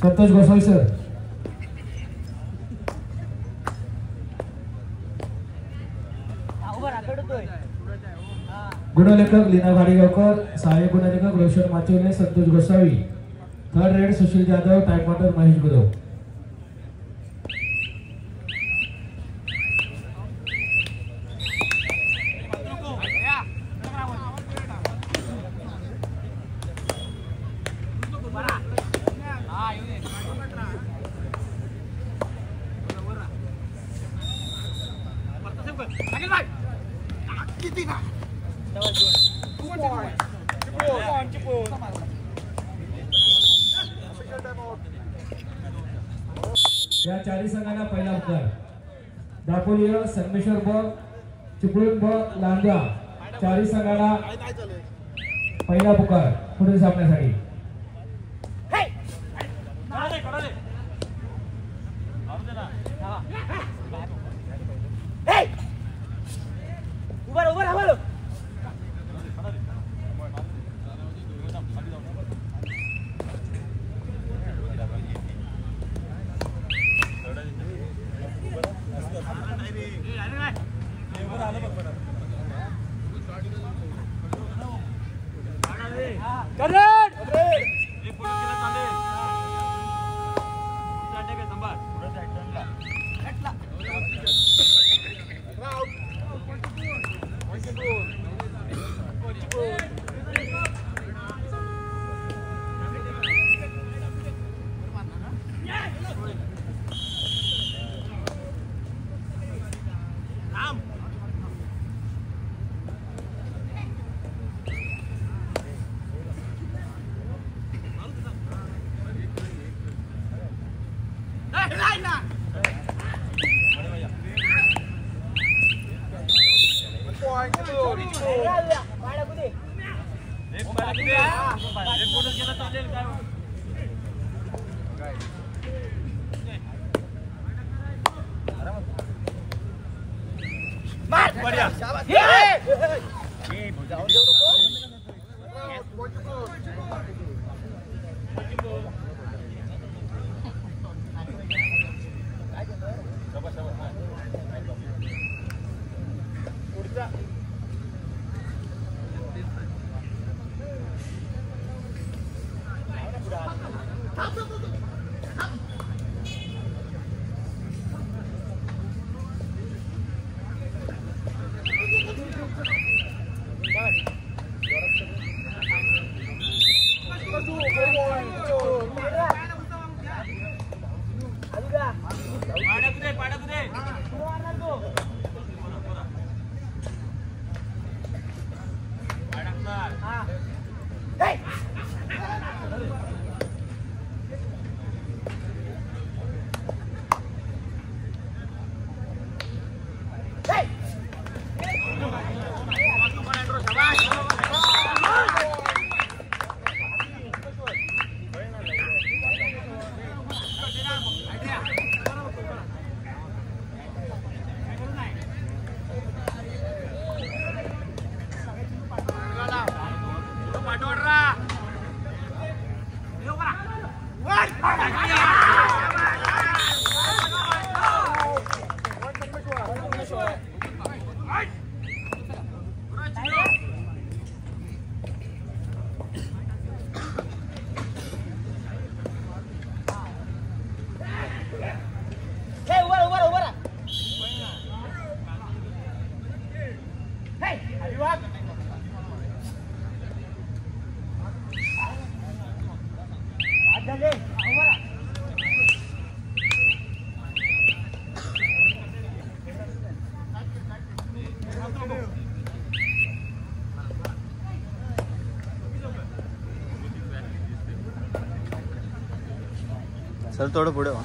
Santosh Gosavi sir. गुणलेखक लीना गाडीगावकर, सहाय्यक गुणलेखक रोशन माचोले, संतोष गोसावी. थर्ड रेड सुशील जाधव, टाइम माउंटर महेश गुरव. या चारी संघांना पहिला पुकार. दापोली संगमेश्वर ब, चिपळूण ब, लांजा चारी संघांना पहिला पुकार पुढील सामन्यासाठी. सर थोडं पुढे वा.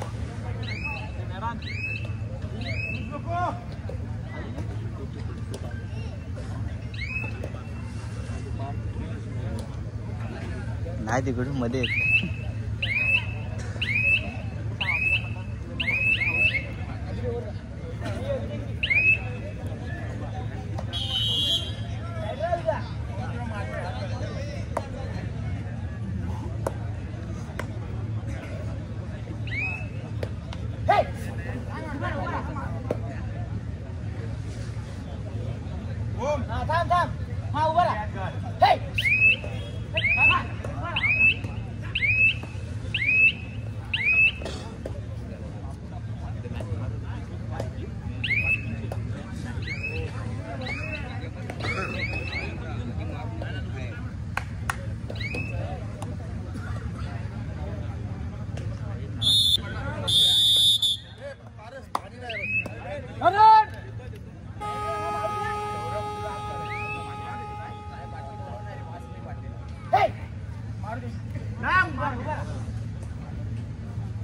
नाही तिकडून मध्ये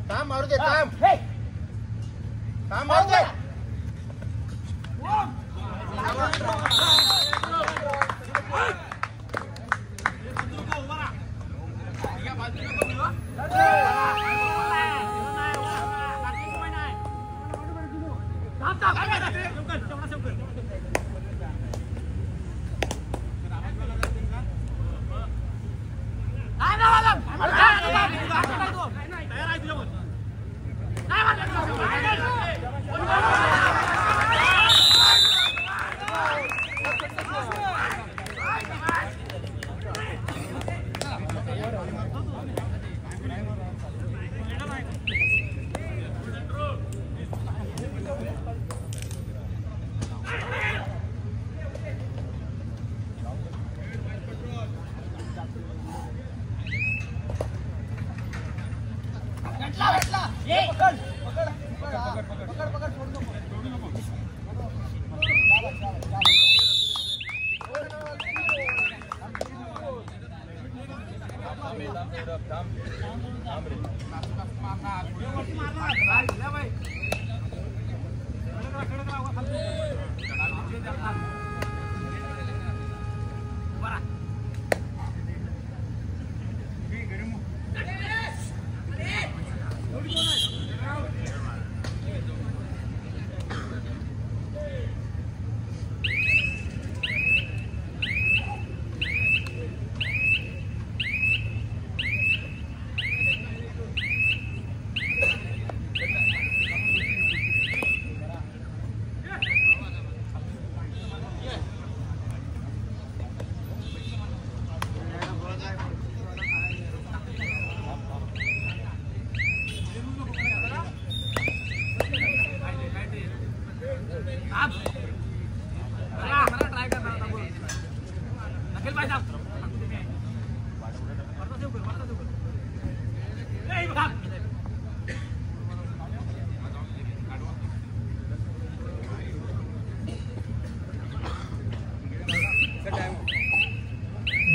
काम मारू दे काम काम मारू दे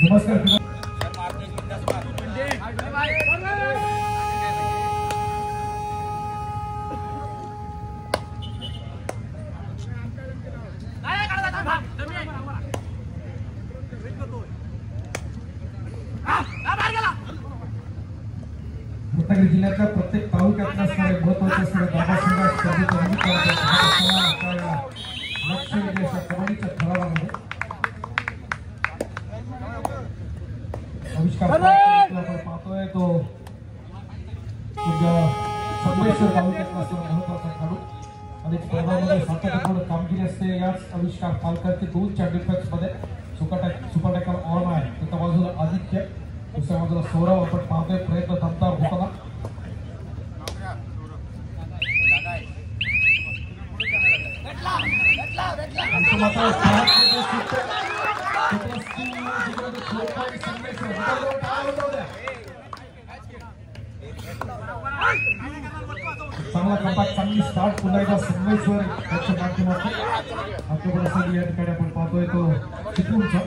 नमस्कार रत्नागिरी जिल्ह्यातल्या प्रत्येक तालुक्यातल्या असणारे महत्वाचे असणारे गाभासंघात स्पर्धेत लक्ष वेधले अशा कबड्डीच्या ठरावामध्ये आविष्कार आपण पाहतोय तो तुझ्या संगमेश्वर तालुक्यातला असणारा महत्वाचा खेळाडू आणि स्पर्धामध्ये सातत्यापूर्ण कामगिरी असते. याच आविष्कार पालकांचे 2 चॅम्पियनशिप्स मध्ये सुपर टॅकल ऑन आहे. एका बाजूला आदित्य, दुसऱ्या बाजूला सौरव. आपण पाहतोय प्रयत्न दमदार होताना. चांगला कपाट, चांगली स्टार्ट पुन्हा एकदा संगमेश्वर याच्या माध्यमातून आपल्याकडे सगळी या ठिकाणी आपण पाहतोय तो चिपळूणचा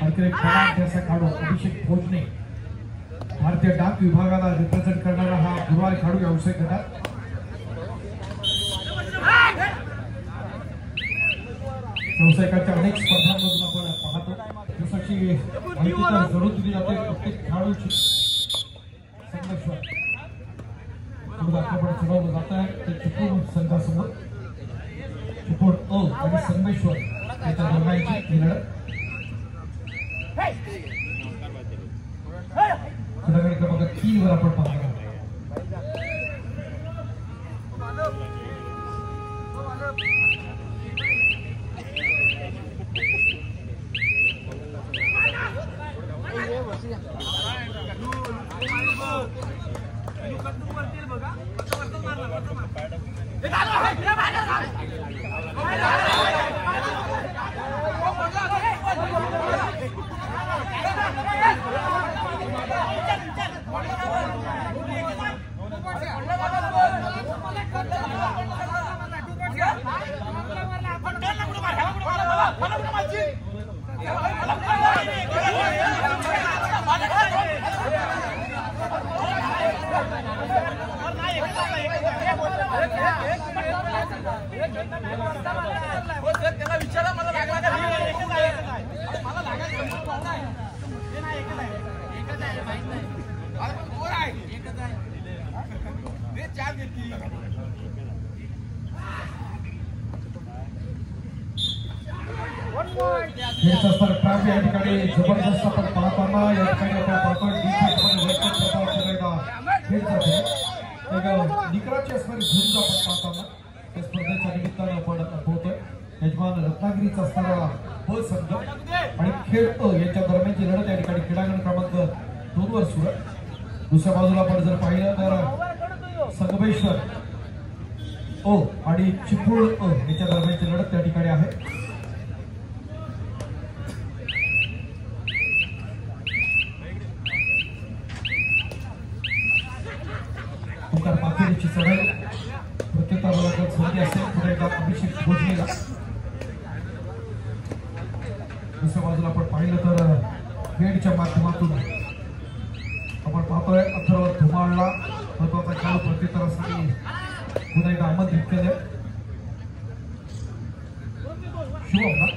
आणखी एक त्याचा खेळाडू अभिषेक भोजने, भारतीय डाक विभागाला रिप्रेझेंट करणारा हा गुरुवार खेळाडू व्यावसायिक गटात. व्यावसायिकांच्या अनेक स्पर्धांमधून आपण पाहतो जसं की माहिती तर जरूर दिली जाते प्रत्येक खेळाडूची. संगमेश्वर आक्रमण चढवलं जात आहे ते चिपळूण संघासमोर. चिपळूण आणि संगमेश्वर याच्या दरम्यानची ही लढत. क्रमांक 3 वर आपण पाहणार आहोत. खेळचा स्तर ट्रॅप या ठिकाणी जबरदस्त आपण पाहताना या ठिकाणी आपण पाहतोय निकराची असणारी झुंज आपण पाहताना त्या स्पर्धेच्या निमित्तानं आपण पोहतोय. यजमान रत्नागिरीचा असणारा ब संघ आणि खेळ यांच्या दरम्यानची लढत या ठिकाणी क्रीडांगण क्रमांक 2 वर सुरू आहे. दुसऱ्या बाजूला आपण जर पाहिलं तर संगमेश्वर ओ आणि चिपळूण यांच्या दरम्यानची लढत त्या ठिकाणी आहे. पाथरीची चढाई प्रत्युत्तराला संधी असेल पुढे एकदा अभिषेक भोजनेला. दुसऱ्या बाजूला आपण पाहिलं तर खेळच्या माध्यमातून आपण पाहतोय अथर्व धुमाळला महत्वाचा खेळ प्रत्युत्तरासाठी पुन्हा एकदा आमंत्रित केले. शिवमला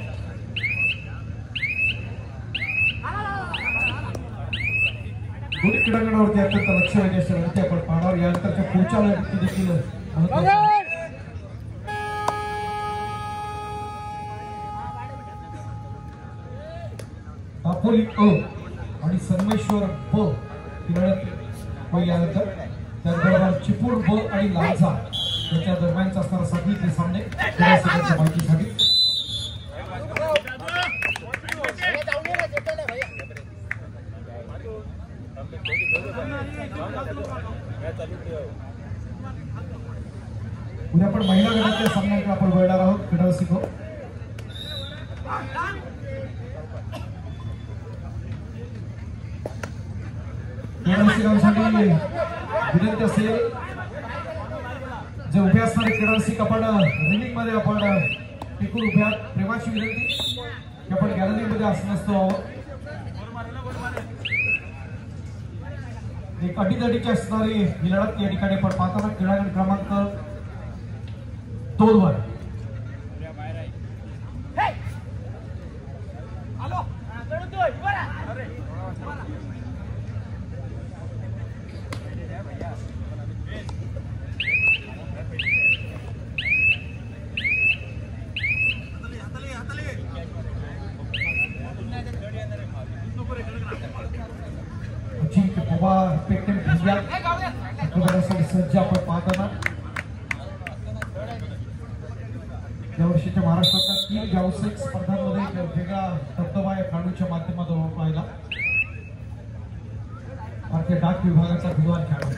दोन्ही क्रीडांगणावरती अत्यंत लक्ष वेधण्याची विनंती आपण पाहणार. यानंतरच्या पुढच्या लढती देखील दापोली अ आणि संगमेश्वर ब ही लढत पहिल्यानंतर त्याचबरोबर चिपळूण ब आणि लांजा यांच्या दरम्यानचा असणारा साधी ते सामने क्रीडासंघाच्या माहितीसाठी. उद्या आपण महिला गटाच्या सामन्याकडे आपण वळणार आहोत. क्रीडा रसिको विनंती असेल जे उभे असणारे क्रीडा रसिक आपण रिलिंग मध्ये आपण टिकून उभ्या. प्रेमाची विनंती की आपण गॅलरी मध्ये असं नसतो. एक अटीतटीची असणारी ही लढत या ठिकाणी आपण पाहताना क्रीडांगण क्रमांक 2 वर सज्ज आपण पाहताना या वर्षीच्या महाराष्ट्राच्या 3 व्यावसायिक स्पर्धांमध्ये वेगळा दबदबा या खेळाडूच्या माध्यमातून पाहिला. भारतीय डाक विभागाचा विद्वान खेळाडू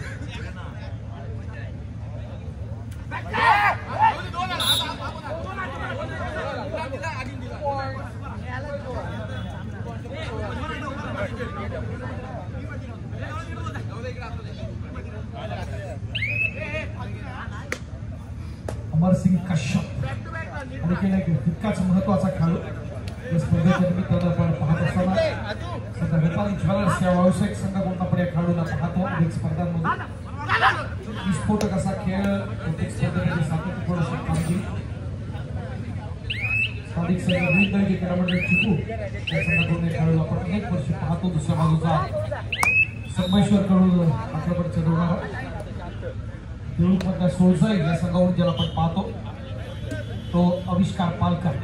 अमरसिंग कश्यप आणि तितकाच महत्वाचा खेळाडू या स्पर्धेच्या निमित्तानं आपण पाहत असताना सध्या नेपाळी ज्वेलर्स या व्यावसायिक संघाकडून आपण या खेळाडूला पाहतो. अनेक स्पर्धांमध्ये विस्फोटक असा खेळ प्रत्येक स्पर्धेमध्ये सातत्यपूर्ण कामगिरी स्थानिक संघ विरुद्ध जे क्रीडामंडळ चिपळूण या संघाकडून खेळाडू आपण अनेक वर्ष पाहतो. दुसऱ्या बाजूचा संगमेश्वरकडून आक्रमण चढवणारा देऊळमधल्या सोळजाई या संघावरून ज्याला आपण पाहतो तो आविष्कार पालकर.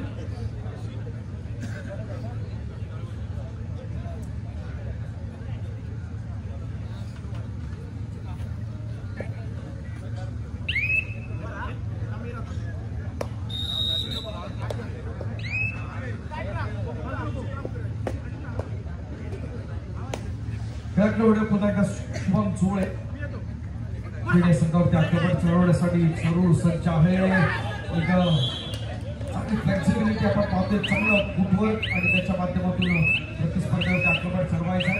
खेळाकडे पुन्हा एकदा शुभम चोळे क्रीडा संघावरती आक्रमण चढवण्यासाठी जरूर सज्ज आहे. एक चांगली फ्लेक्सिबिलिटी आपण पाहतोय. चांगलं फुटवर्क आणि त्याच्या माध्यमातून प्रतिस्पर्ध्यावरती आक्रमण चढवायचं.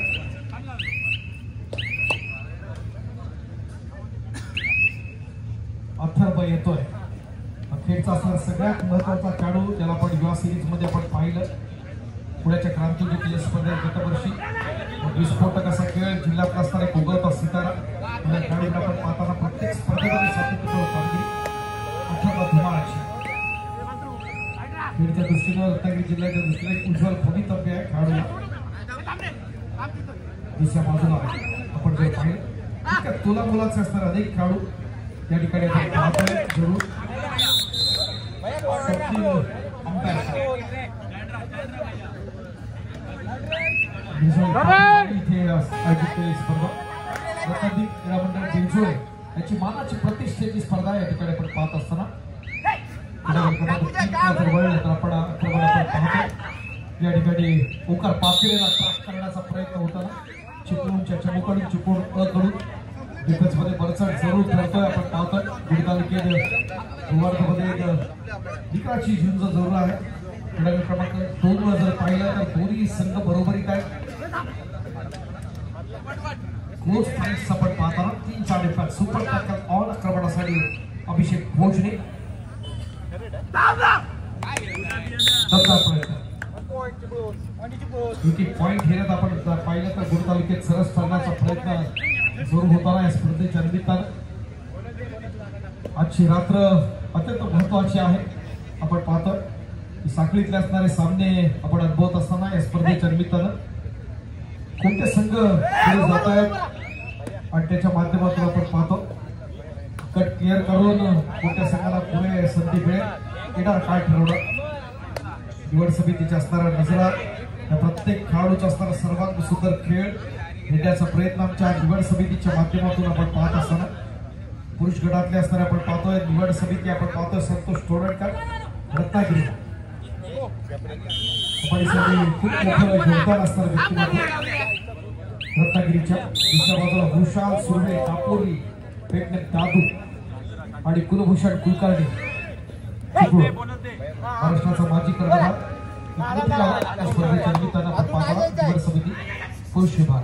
अथर्व येतोय. खेळचा असणारा सगळ्यात महत्वाचा खेळाडू ज्याला आपण युवा सिरीज मध्ये आपण पाहिलं. पुण्याच्या क्रांती देखील स्पर्धेत गत वर्षी विस्फोटक असा खेळ जिल्ह्यातला असणारा एक उगवता सितारा या खेळाडूंना आपण पाहताना प्रत्येक स्पर्धेमध्ये सातत्यपूर्ण कामगिरी अथर्व धुमाळाची. खेळच्या दृष्टीनं रत्नागिरी जिल्ह्याच्या दृष्टीने एक उज्ज्वल भवितव्य आहे खेळाडूला. दुसऱ्या बाजूला आपण जर पाहिलं तुला मुलाचे असणारे अनेक खेळाडू या ठिकाणी आपण पाहतोय जरूर इथे आयोजित केलेली स्पर्धा रत्नागिरी क्रीडा मंडळ बिंजोळे याची मानाची प्रतिष्ठेची स्पर्धा या ठिकाणी आपण पाहत असताना या ठिकाणी ओकार पातेला ट्रॅक करण्याचा प्रयत्न होताना चिपळूणच्या चमूकडून चिपळूण कडून डिफेन्स मध्ये बरचड जरूर ठरतोय आपण पाहतोय बीड तालुक्यात मध्ये निकाची झुंज जरूर आहे क्रीडा क्रमांक 2 जर पाहिलं तर दोन्ही संघ बरोबरीत आहेत क्लोज फाईट्स आपण पाहताना 3-4 डिफेन्स सुपर टॅकल ऑन आक्रमणासाठी अभिषेक भोजने पॉइंट घेण्यात आपण पाहिलं तर गुड तालुक्यात सरस ठरण्याचा प्रयत्न सुरू होताना या स्पर्धेच्या निमित्तानं आजची रात्र अत्यंत महत्वाची आहे आपण पाहतो साखळीतले असणारे सामने आपण अनुभवत असताना या स्पर्धेच्या निमित्तानं कोणते संघ पुढे जात आहेत आणि त्याच्या माध्यमातून आपण पाहतो कट क्लिअर करून कोणत्या संघाला पुढे संधी मिळेल येणार काय ठरवलं निवड समितीच्या असणारा नजरा या प्रत्येक खेळाडूचा असणारा सर्वांग सुंदर खेळ घेण्याचा प्रयत्न आमच्या निवड समितीच्या माध्यमातून आपण पाहत असताना पुरुष गटातले असणारे आपण पाहतोय निवड समिती आपण पाहतोय संतोष तोडणकर रत्नागिरी खूप मोठं योगदान असणारं व्यक्तिमत्व रत्नागिरीच्या दुसऱ्या बाजूला भूषाल सुर्वे कापोरी पेटणे दादू आणि कुलभूषण कुलकर्णी महाराष्ट्राचा माजी कर्णधार स्पर्धेच्या निमित्तानं आपण पाहतो निवड समिती पुरुष विभाग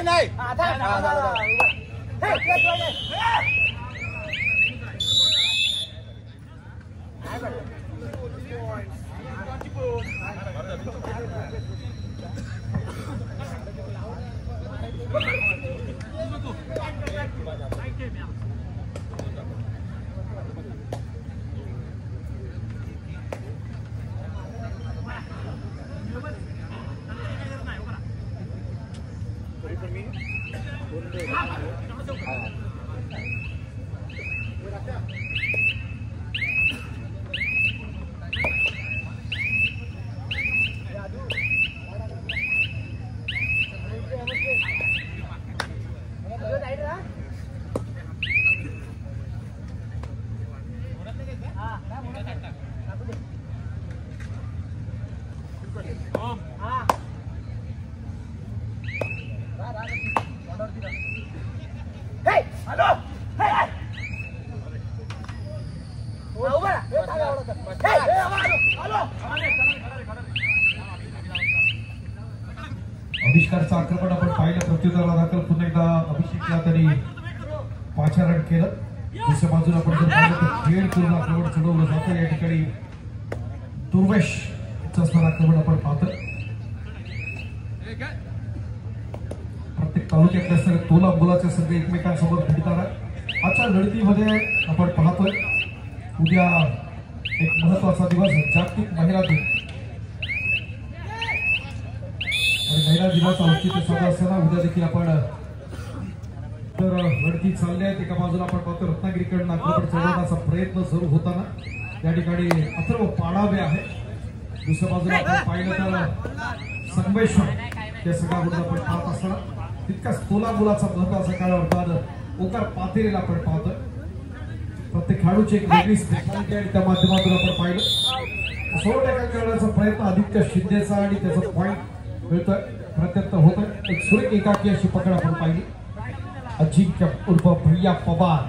नाही अभिषेकाचं आक्रमण आपण पाहिलं प्रत्युत्तराला दाखल पुन्हा एकदा अभिषेकला तरी 5 रन केलं दुसऱ्या बाजूला आपण जर पाहिलं तर खेळ करून आक्रमण चढवलं जातं या ठिकाणी दुर्वेश असणारं आक्रमण आपण पाहतो प्रत्येक तालुक्यातल्या सगळे तोला मुलाचे सगळे एकमेकांसमोर भिडतात आजच्या लढतीमध्ये आपण पाहतोय उद्या एक महत्वाचा दिवस जागतिक महिला दिन आणि महिला दिनाचं औचित्य साधं असताना उद्या देखील आपण तर लढती चालल्या आहेत एका बाजूला आपण पाहतो रत्नागिरीकडून आक्रमण चढवण्याचा प्रयत्न सुरू होताना या ठिकाणी अथर्व पाडावे आहे दुसऱ्या बाजूला आपण पाहिलं तर संगमेश्वर या सगळ्याबद्दल आपण पाहत असताना तितकाच तोला मुलाचा महत्वाचा काळ अर्थात ओकार पातेरीला आपण पाहतोय प्रत्येक खेळाडूची एक वेगळी स्पेशालिटी आणि त्या माध्यमातून आपण पाहिलं 16 टॅकल करण्याचा प्रयत्न आदित्य शिंदेचा आणि त्याचा पॉइंट मिळतोय प्रत्यंत होतोय एक सुरेख एकाकी अशी पकड आपण पाहिली अजिंक्य उर्फ भैया पवार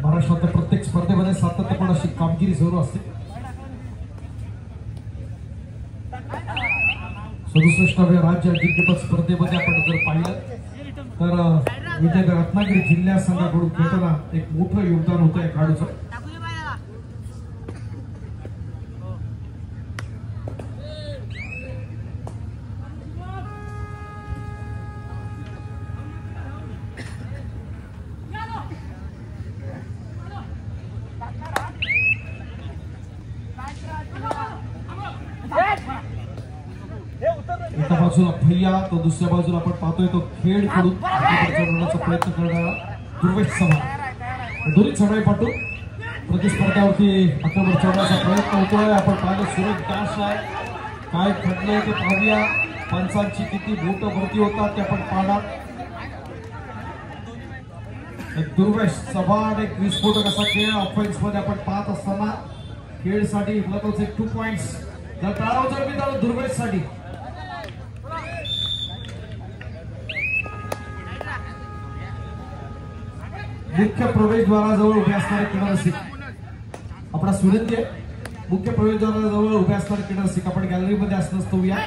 महाराष्ट्रात प्रत्येक स्पर्धेमध्ये सातत्यपूर्ण अशी कामगिरी सुरू असते 67व्या राज्य अजिंक्यपद स्पर्धेमध्ये आपण जर पाहिलं तर विजय रत्नागिरी जिल्हा संघाकडून खेळताना एक मोठं योगदान होतं या खेळाडूचं बाजूला भैया, तो दुसऱ्या बाजूला आपण पाहतोय तो खेळ कडून चढवण्याचा प्रयत्न करणारा दुर्वेश चव्हाण. दोन्ही चढाईपटू प्रतिस्पर्ध्यावरती आक्रमण चढवण्याचा प्रयत्न होतोय. आपण पाहिलं सुरेश दास आहे, काय घडलंय ते पाहूया. पंचांची किती बोट भरती होतात ते आपण पाहणार. दुर्वेश चव्हाण एक विस्फोटक असा खेळ ऑफेन्स मध्ये आपण पाहत असताना खेळसाठी महत्वाचे 2 पॉइंट्स जर टाळावं मी झालं दुर्वेश साठी. मुख्य प्रवेशद्वाराजवळ उभे असणारे किनार रसिक, आपला सुरेंद्र मुख्य प्रवेशद्वाराजवळ उभे असणारे किनार रसिक आपण गॅलरीमध्ये असणं पाहूया.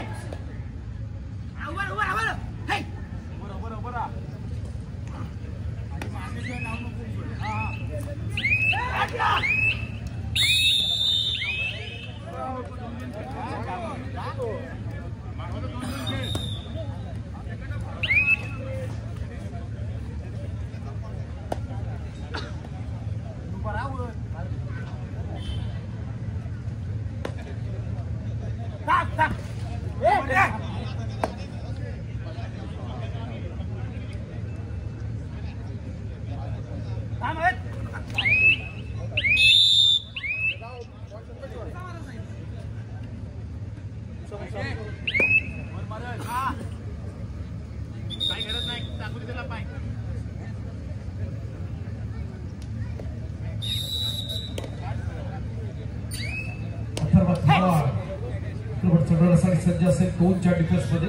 चढवण्यासाठी सज्ज असेल कोणच्या डिफेन्स मध्ये.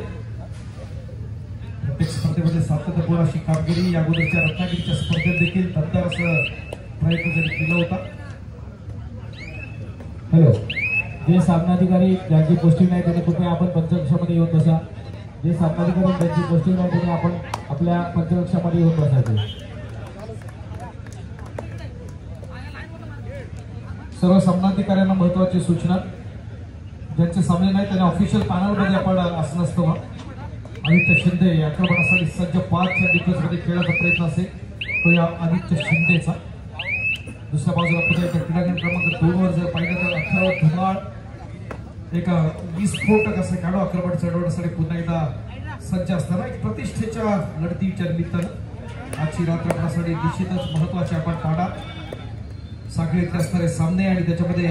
प्रत्येक स्पर्धेमध्ये सातत्यपूर्ण अशी कामगिरी या अगोदरच्या रत्नागिरीच्या स्पर्धेत देखील दमदार असं प्रयत्न त्यांनी केला होता. हॅलो, जे सामनाधिकारी ज्यांची पोस्टिंग नाही त्यांनी कृपया आपण पंचकक्षामध्ये येऊन बसा. जे सामनाधिकारी ज्यांची पोस्टिंग नाही त्यांनी आपण आपल्या पंचकक्षामध्ये येऊन बसायचे. सर्व सामनाधिकाऱ्यांना महत्वाची सूचना, ज्यांचे सामने नाही त्यांनी ऑफिशियल पॅनलमध्ये आपण असं नसतं. आदित्य शिंदे आक्रमणासाठी सज्ज 5च्या डिफेन्समध्ये खेळायचा प्रयत्न असेल तो या आदित्य शिंदेचा. दुसऱ्या बाजूला पुढे क्रीडांगण क्रमांक 2 वर जर पाहिलं तर 18 धुमाळ एक विस्फोटक असं खेळाडू आक्रमण चढवण्यासाठी पुन्हा एकदा सज्ज असताना एक प्रतिष्ठेच्या लढतीच्या निमित्तानं आजची रात्र आपल्यासाठी निश्चितच महत्वाची आपण पाहणार. साखळीतले असणारे सामने आणि त्याच्यामध्ये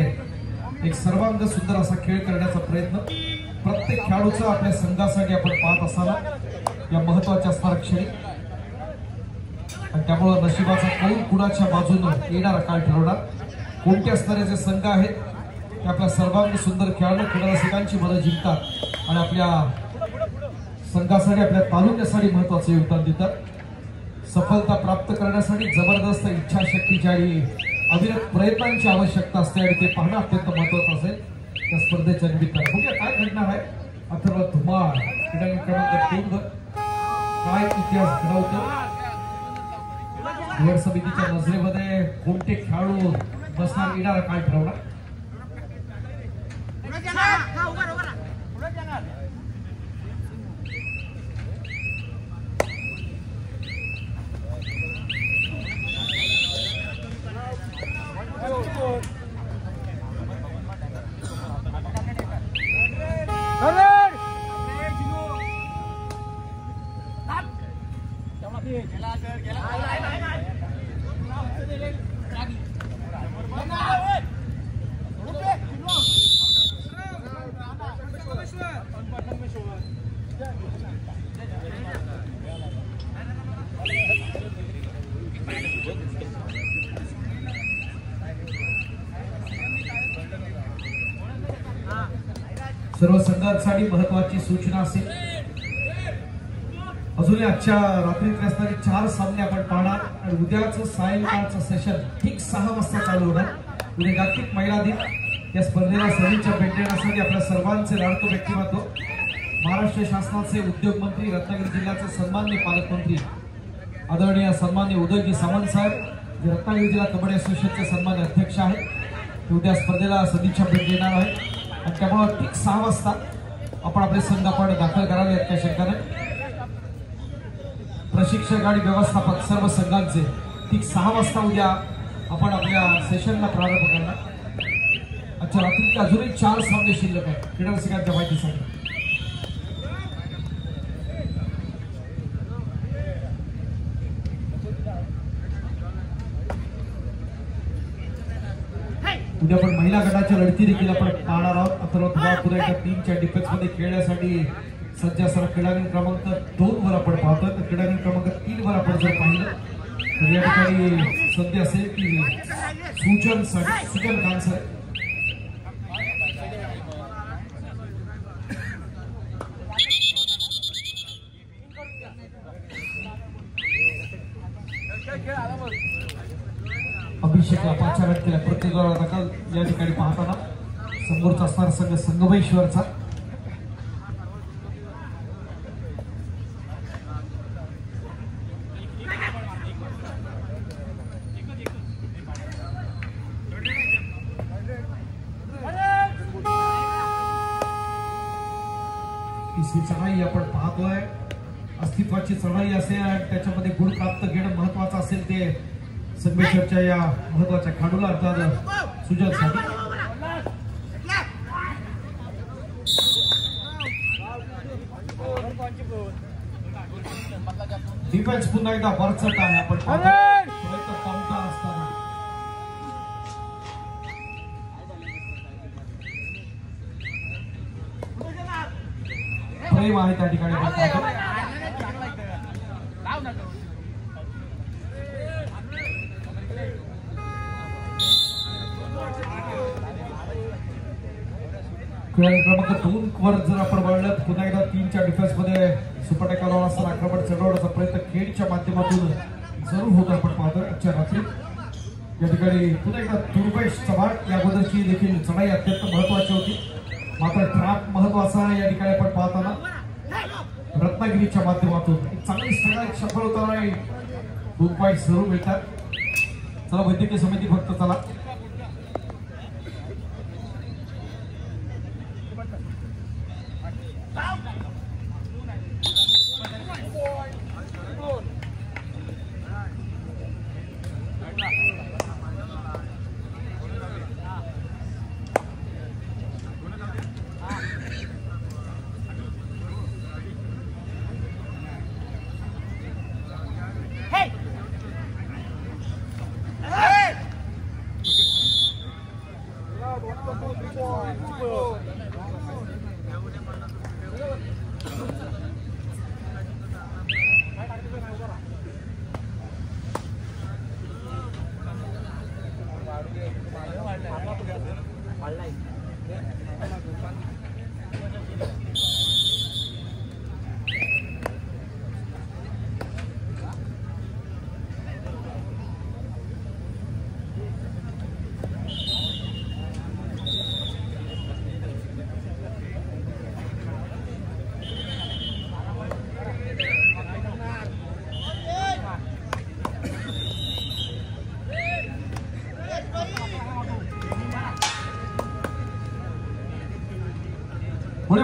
एक सर्वांग सुंदर असा खेळ करण्याचा प्रयत्न प्रत्येक खेळाडूचा आपल्या संघासाठी आपण पाहत असताना या महत्वाच्या असणाऱ्या क्षणी. आणि त्यामुळे नशिबाचा कौल कुणाच्या बाजूनं येणारा काळ ठरवणार. कोणते असणारे जे संघ आहेत ते आपल्या सर्वांग सुंदर खेळाडू क्रीडारसिकांची मनं जिंकतात आणि आपल्या संघासाठी आपल्या तालुक्यासाठी महत्वाचं योगदान देतात. सफलता प्राप्त करण्यासाठी जबरदस्त इच्छाशक्तीची आणि अविरत प्रयत्नांची आवश्यकता असते आणि ते पाहणं अत्यंत महत्वाचं असेल त्या स्पर्धेच्या निमित्तानं. बघूया काय घडणार आहे. अथर्व धुमाळ क्रीडांगण क्रमांक 3 वर काय इतिहास घडवतो. निवड समितीच्या नजरेमध्ये कोणते खेळाडू बसणार येणारा काय ठरवणार. सर्व संघांसाठी महत्वाची सूचना असेल. अजूनही आजच्या रात्रीत असणारे 4 सामने आपण पाहणार आणि उद्याचं सायंकाळचं सेशन ठीक 6 वाजता चालू होणार. उद्या जागतिक महिला दिन. या स्पर्धेला सदिच्छा भेट देण्यासाठी आपल्या सर्वांचे लाडको व्यक्तिमत्व महाराष्ट्र शासनाचे उद्योग मंत्री, रत्नागिरी जिल्ह्याचे सन्माननीय पालकमंत्री आदरणीय सन्माननीय उदयजी सामंत साहेब, जे रत्नागिरी जिल्हा कबड्डी असोसिएशनचे सन्माननीय अध्यक्ष आहेत, उद्या स्पर्धेला सदिच्छा भेट देणार आहेत. आणि त्यामुळे ठीक 6 वाजता आपण आपले संघ आपण दाखल करावे त्या शंकाने. प्रशिक्षक आणि व्यवस्थापक सर्व संघांचे ठीक 6 वाजता उद्या आपण आपल्या सेशनला प्रारंभ करणार. आजच्या रात्री अजूनही 4 सामने शिल्लक आहेत क्रीडारसिकांच्या माहितीसाठी. उद्या पण महिला गटाच्या लढती देखील आपण पाहणार आहोत. अथर्व धुमाळ पुन्हा एकदा टीमच्या डिफेन्स मध्ये खेळण्यासाठी सज्ज असताना क्रीडांगण क्रमांक 2 वर आपण पाहतोय. तर क्रीडांगण क्रमांक 3 वर आपण जर पाहिलं तर या ठिकाणी सध्या असेल की सुजन खान सर अभिषेकला पाचारण केला. प्रत्येकाला दखल या ठिकाणी पाहताना समोरचा असणारा संघ संगमेश्वरचा. तिसरी चढाई आपण पाहतोय. अस्तित्वाची चढाई असेल आणि त्याच्यामध्ये गुण प्राप्त घेणं महत्वाचं असेल ते संगमेश्वरच्या या महत्वाच्या खेळाडूला अर्थात सुजनसाठी. डिफेन्स पुन्हा एकदा वरचढ आहे. आपण काउंटर असताना प्रेम आहे त्या ठिकाणी क्रमांक 2 वर जर आपण बघितलं पुन्हा एकदा 3च्या डिफेन्स मध्ये सुपटकाला असताना आक्रमण चढवण्याचा प्रयत्न खेळच्या माध्यमातून जरूर होत आपण पाहतोय. आजच्या रात्री या ठिकाणी पुन्हा एकदा दुर्वेश चव्हाण याबद्दलची देखील चढाई अत्यंत महत्वाची होती. मात्र ट्रॅप महत्वाचा या ठिकाणी आपण पाहताना रत्नागिरीच्या माध्यमातून एक चांगली स्ट्राईक सफल होताना 2 पॉईंट जरूर मिळतात. चला वैद्यकीय समिती फक्त चला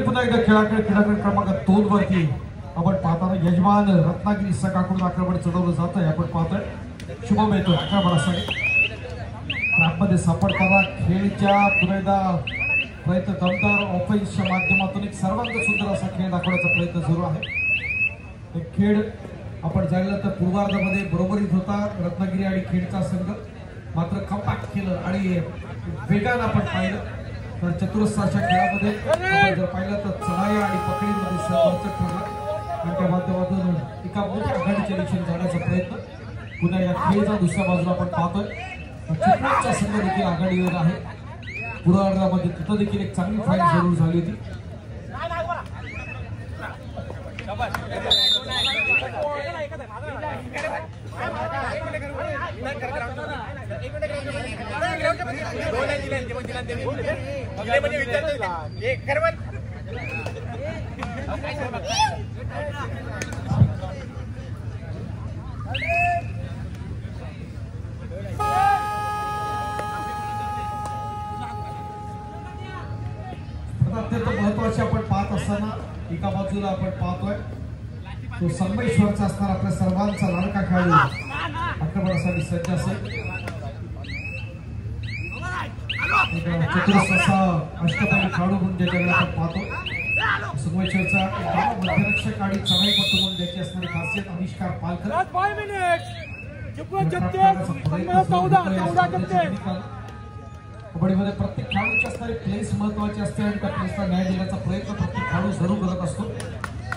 पुन्हा एकदा क्रीडांगण क्रमांक 2 वरती आपण पाहताना यजमान रत्नागिरी संघाकडून आक्रमण चढवलं जात आहे. आपण पाहतोय शुभम येतोय आक्रमणासाठी. ट्रॅपमध्ये सापडताना खेळच्या पुन्हा एकदा प्रयत्न दमदार ऑफेन्सच्या माध्यमातून एक सर्वांग सुंदर असा खेळ दाखवण्याचा प्रयत्न सुरू आहे. एक खेळ आपण जायला तर पूर्वार्धामध्ये बरोबरीत होता रत्नागिरी आणि खेळचा संघ. मात्र कम्पॅक्ट केलं आणि वेगानं आपण पाहिलं तर चतुरस्राच्या खेळामध्ये आपण जर पाहिलं तर चढाई आणि पकडीमध्ये सर्वोच्च ठरला आणि त्या माध्यमातून एका मोठ्या आघाडीच्या दिशेने जाण्याचा प्रयत्न. पुन्हा या खेळचा दुसऱ्या बाजूला आपण पाहतोय चिपळूणचा संघ देखील आघाडीवर आहे. पूर्वार्धामध्ये तिथं देखील एक चांगली फाईट जरूर झाली होती. अत्यंत महत्वाचे आपण पाहत असताना एका बाजूला आपण पाहतोय तो संगमेश्वरचा असणार आपल्या सर्वांचा लाडका खेळाडू आक्रमणासाठी सज्ज असेल. चतुरस्र अष्टपैलू खेळाडू म्हणून ज्याच्याकडे आपण पाहतो संगमेश्वरचा मध्यरक्षक आणि चढाईपटू म्हणून ज्याची असणारी खासियत आविष्कार पालकर. कबड्डीमध्ये प्रत्येक खेळाडूची असणारी प्लेस महत्वाची असते आणि त्या प्लेसला न्याय देण्याचा प्रयत्न प्रत्येक खेळाडू जरूर करत असतो.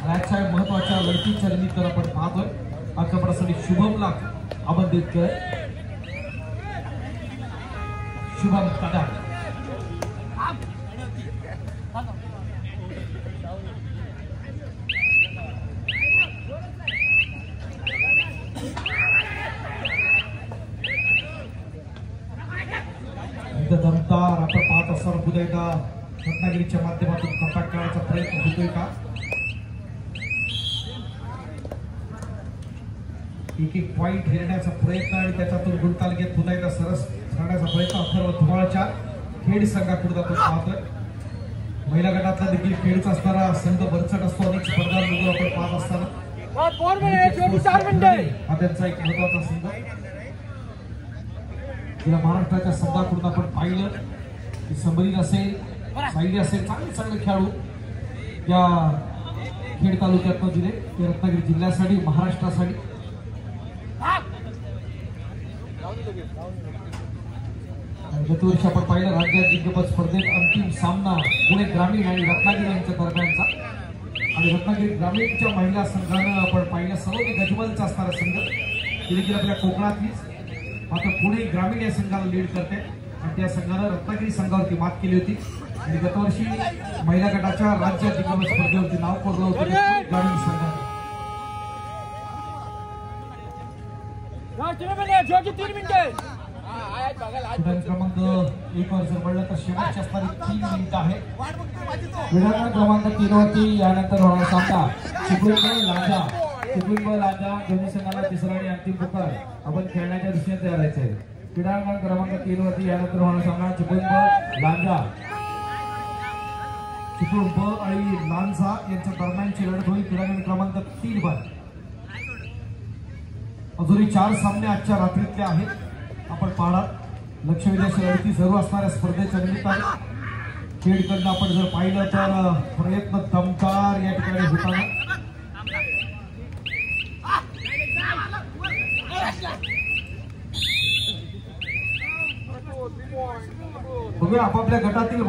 आजच्या महत्वाच्या लढतीच्या निमित्तानं आपण पाहतोय आजच्यासाठी शुभमला आमंत्रित केलं. शुभम कदा दमदार आपण पाहत असताना पुन्हा एकदा रत्नागिरीच्या माध्यमातून कॉन्टॅक्ट करण्याचा प्रयत्न होतोय का. एक एक पॉइंट घेण्याचा प्रयत्न आणि त्याच्यातून गुंताल घेत पुन्हा एकदा सरस करण्याचा प्रयत्न अथर्व धुमाळच्या खेड संघाकडून आपण पाहतोय. महिला गटातला देखील खेळच असणारा संघ बरचट असतो. अनेक स्पर्धा आपण पाहत असताना हा त्यांचा एक महत्वाचा संघ. तिला महाराष्ट्राच्या संघाकडून आपण पाहिलं की संबरीन असेल साईली असेल चांगले खेळाडू या खेड तालुक्यातनं दिले ते रत्नागिरी जिल्ह्यासाठी महाराष्ट्रासाठी. गत वर्षी आपण पाहिलं राज्यात जिंकपद स्पर्धेत अंतिम सामना पुणे ग्रामीण आणि रत्नागिरी यांच्या दरम्यानचा आणि रत्नागिरी ग्रामीणच्या महिला संघानं आपण पाहिलं सर्व गजबलचा असणारा संघ ती देखील आपल्या कोकणातलीच. मात्र पुणे ग्रामीण या संघाला लीड करते आणि त्या संघानं रत्नागिरी संघावरती मात केली होती आणि गतवर्षी महिला गटाच्या राज्य जिंकपद स्पर्धेवरती नाव कोरलं होतं ग्रामीण संघाने. क्रमांक 1 वर जर म्हणलं तर शेवटची असणारी 3 मिनिटं आहे. विधान क्रमांक 3 वरती यानंतर होणार सामना चिपळूण लांजा दोन्ही संघाला तिसरा आणि अंतिम पुकार आपण खेळण्याच्या दिशेने तयार राहायचं आहे. क्रीडांगण क्रमांक 3 वरती यानंतर होणार सामना चिपळूण लांजा आणि लांजा यांच्या दरम्यानची लढत होईल. क्रीडांगण क्रमांक 3 वर अजूनही 4 सामने आजच्या रात्रीतले आहेत. आपण पाहणार लक्षवेधी लढती जरूर असणाऱ्या स्पर्धेच्या निमित्ताने खेळकडनं आपण जर पाहिलं तर प्रयत्न दमदार या ठिकाणी होताना बघूया आपापल्या गटातील